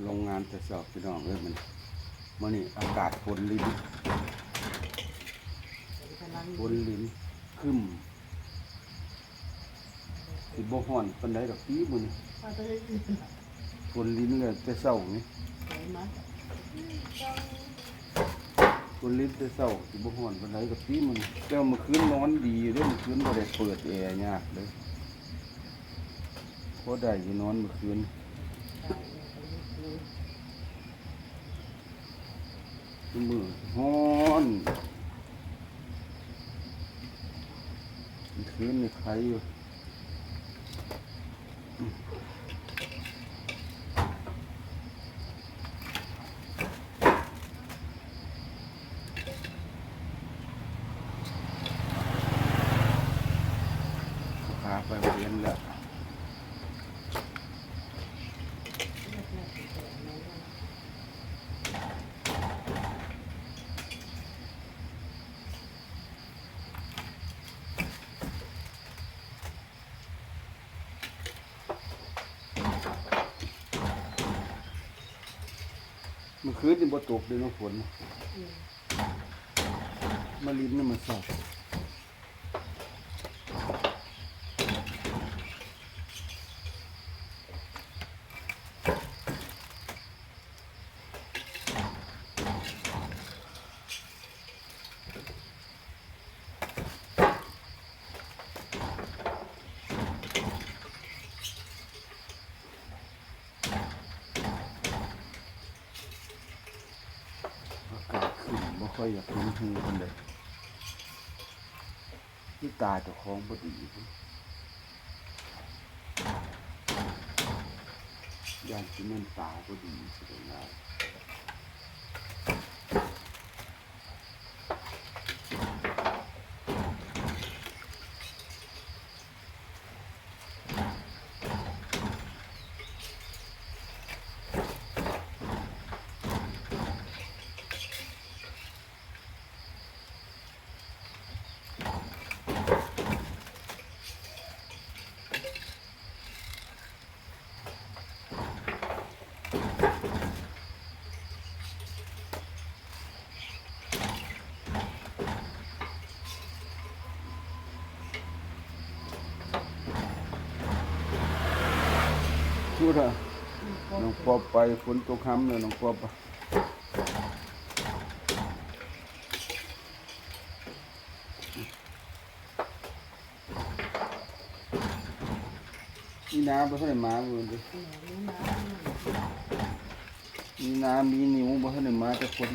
โรงงานจะสอบพี่น้องมันนี่อากาศฝนลิ้นขึ้นสิบ่ฮ้อนปานใดดอกปีมื้อนี้ฝนลิ้นเลยแต่เช้านี่ฝนลิ้นแต่เช้าสิบ่ฮ้อนปานใดดอกปีมื้อนี้แต่เมื่อคืนนอนดีเด้อเมื่อคืนบ่ได้เปิดแอร์ยากเลยพอได้อยู่นอนเมื่อคืนมือฮ้อนคืนนี่ใครอยู่พาไปเรียนแล้วเมื่อคืนนี่บ่ตกเลยน้ำฝนมาลิ้นนี่มันสอบอากาศขึ้นบ่ค่อยอยากเห็นหูกันเลยที่ตาเจ้าของบ่ดีย่านที่มันตาบ่ดีสิได้ง่ายพูดอะน้องปอบไปฝนตกค่ำเลยน้องปอบมีน้ำบ่ทันได้มาเลยดิมีน้ำมีนิ้วบ่ทันได้มาแต่คน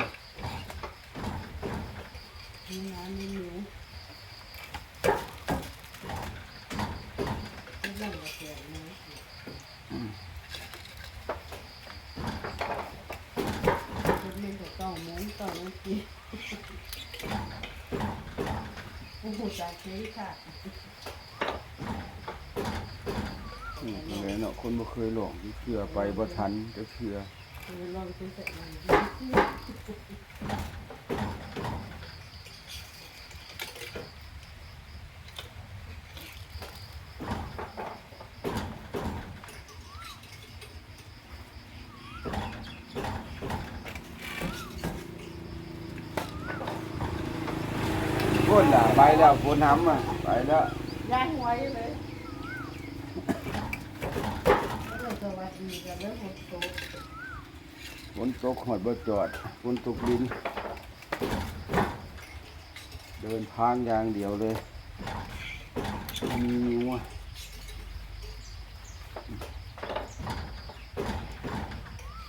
มีน้ำมีหนูไม่ต้องมาเสียนะคนเล่นก็ต้องม้วนต้องน้ำกินโอ้โหจ่าเจ๊ค่ะเลยเนาะคนบ่เคยหลงเชื่อไปบ่ทันจะเชื่อลองซื้อเสร็จเลยฝนล่ะไปแล้วฝนห้ำอ่ะไปแล้วย้ายหัวเลยสวัสดีกันแล้วฝนตกฝนตกหอดบ่จอดฝนตกลิ้นเดินทางอย่างเดียวเลยมีนิ้ว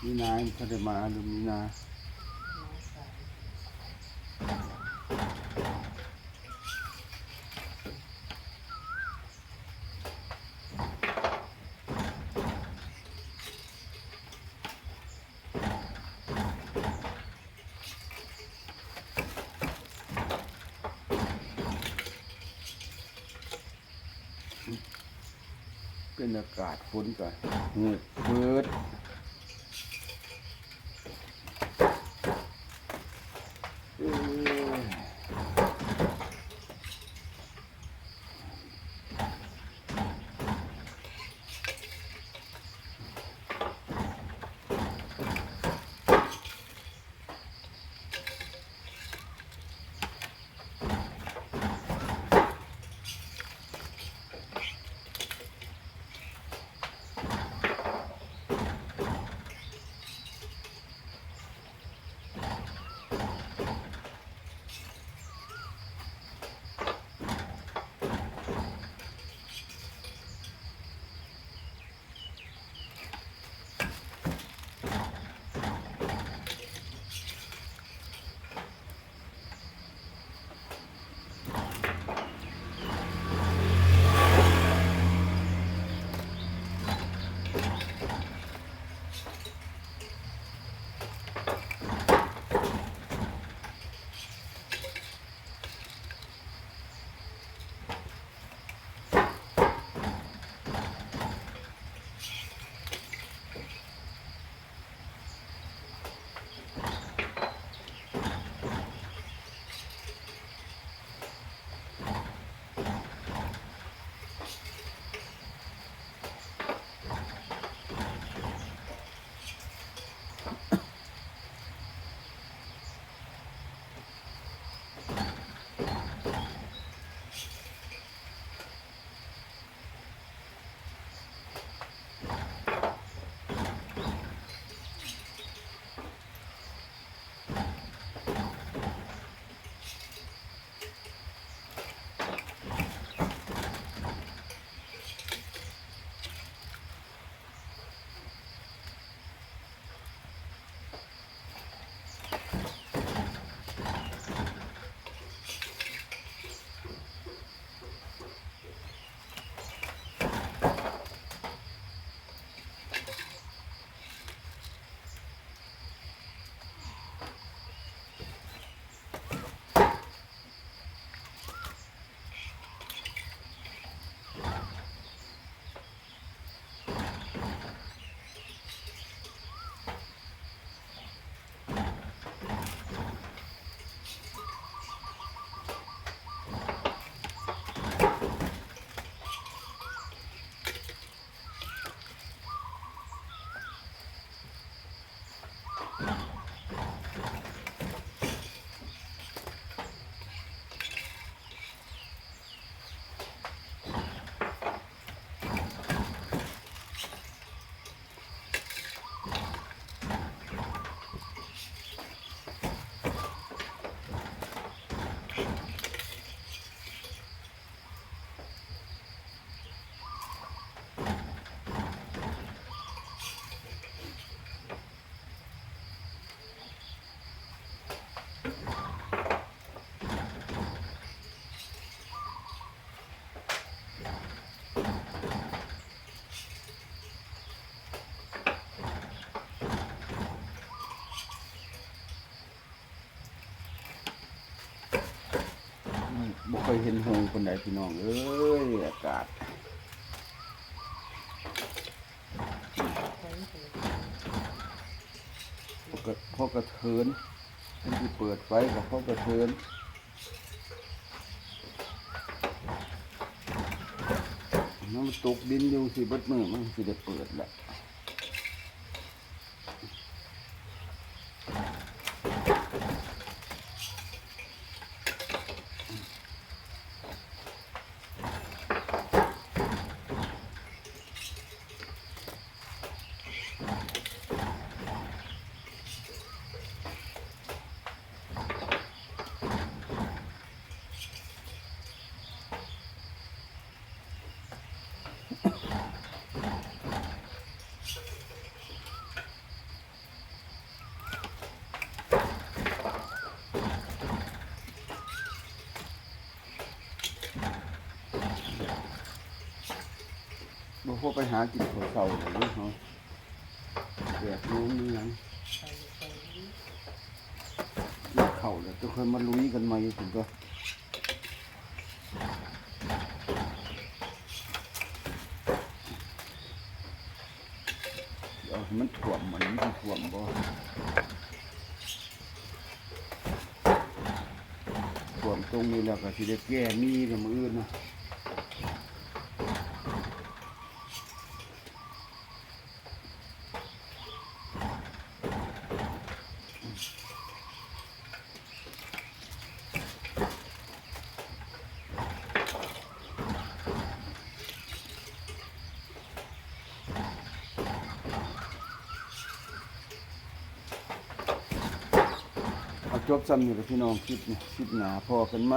มีนาเขาได้มาหรือมีนาเป็นอากาศฝนกันเงือกเปิด เคยเห็นหงคนใดพี่น้องเอ้ยอากาศพอกระเทินที่เปิดไฟกับพอกระเทินน้ำมันตกดินอยู่สิเบิดมือมันสิได้เปิดแหละบ่พอไปหากินข้าวเช้าเลยเนาะแดดนู้นนี่หยังกินข้าวแล้วจะค่อยมาลุยกันใหม่ถึงก็เอาให้มันท่วมมันไม่ท่วมบ่ท่วมตรงนี้แล้วก็สิได้แก้มีกับมืออื่นนะเอาจบซ้ำนี่กับพี่น้องคลิปนี่คลิปหนาพอกันไหม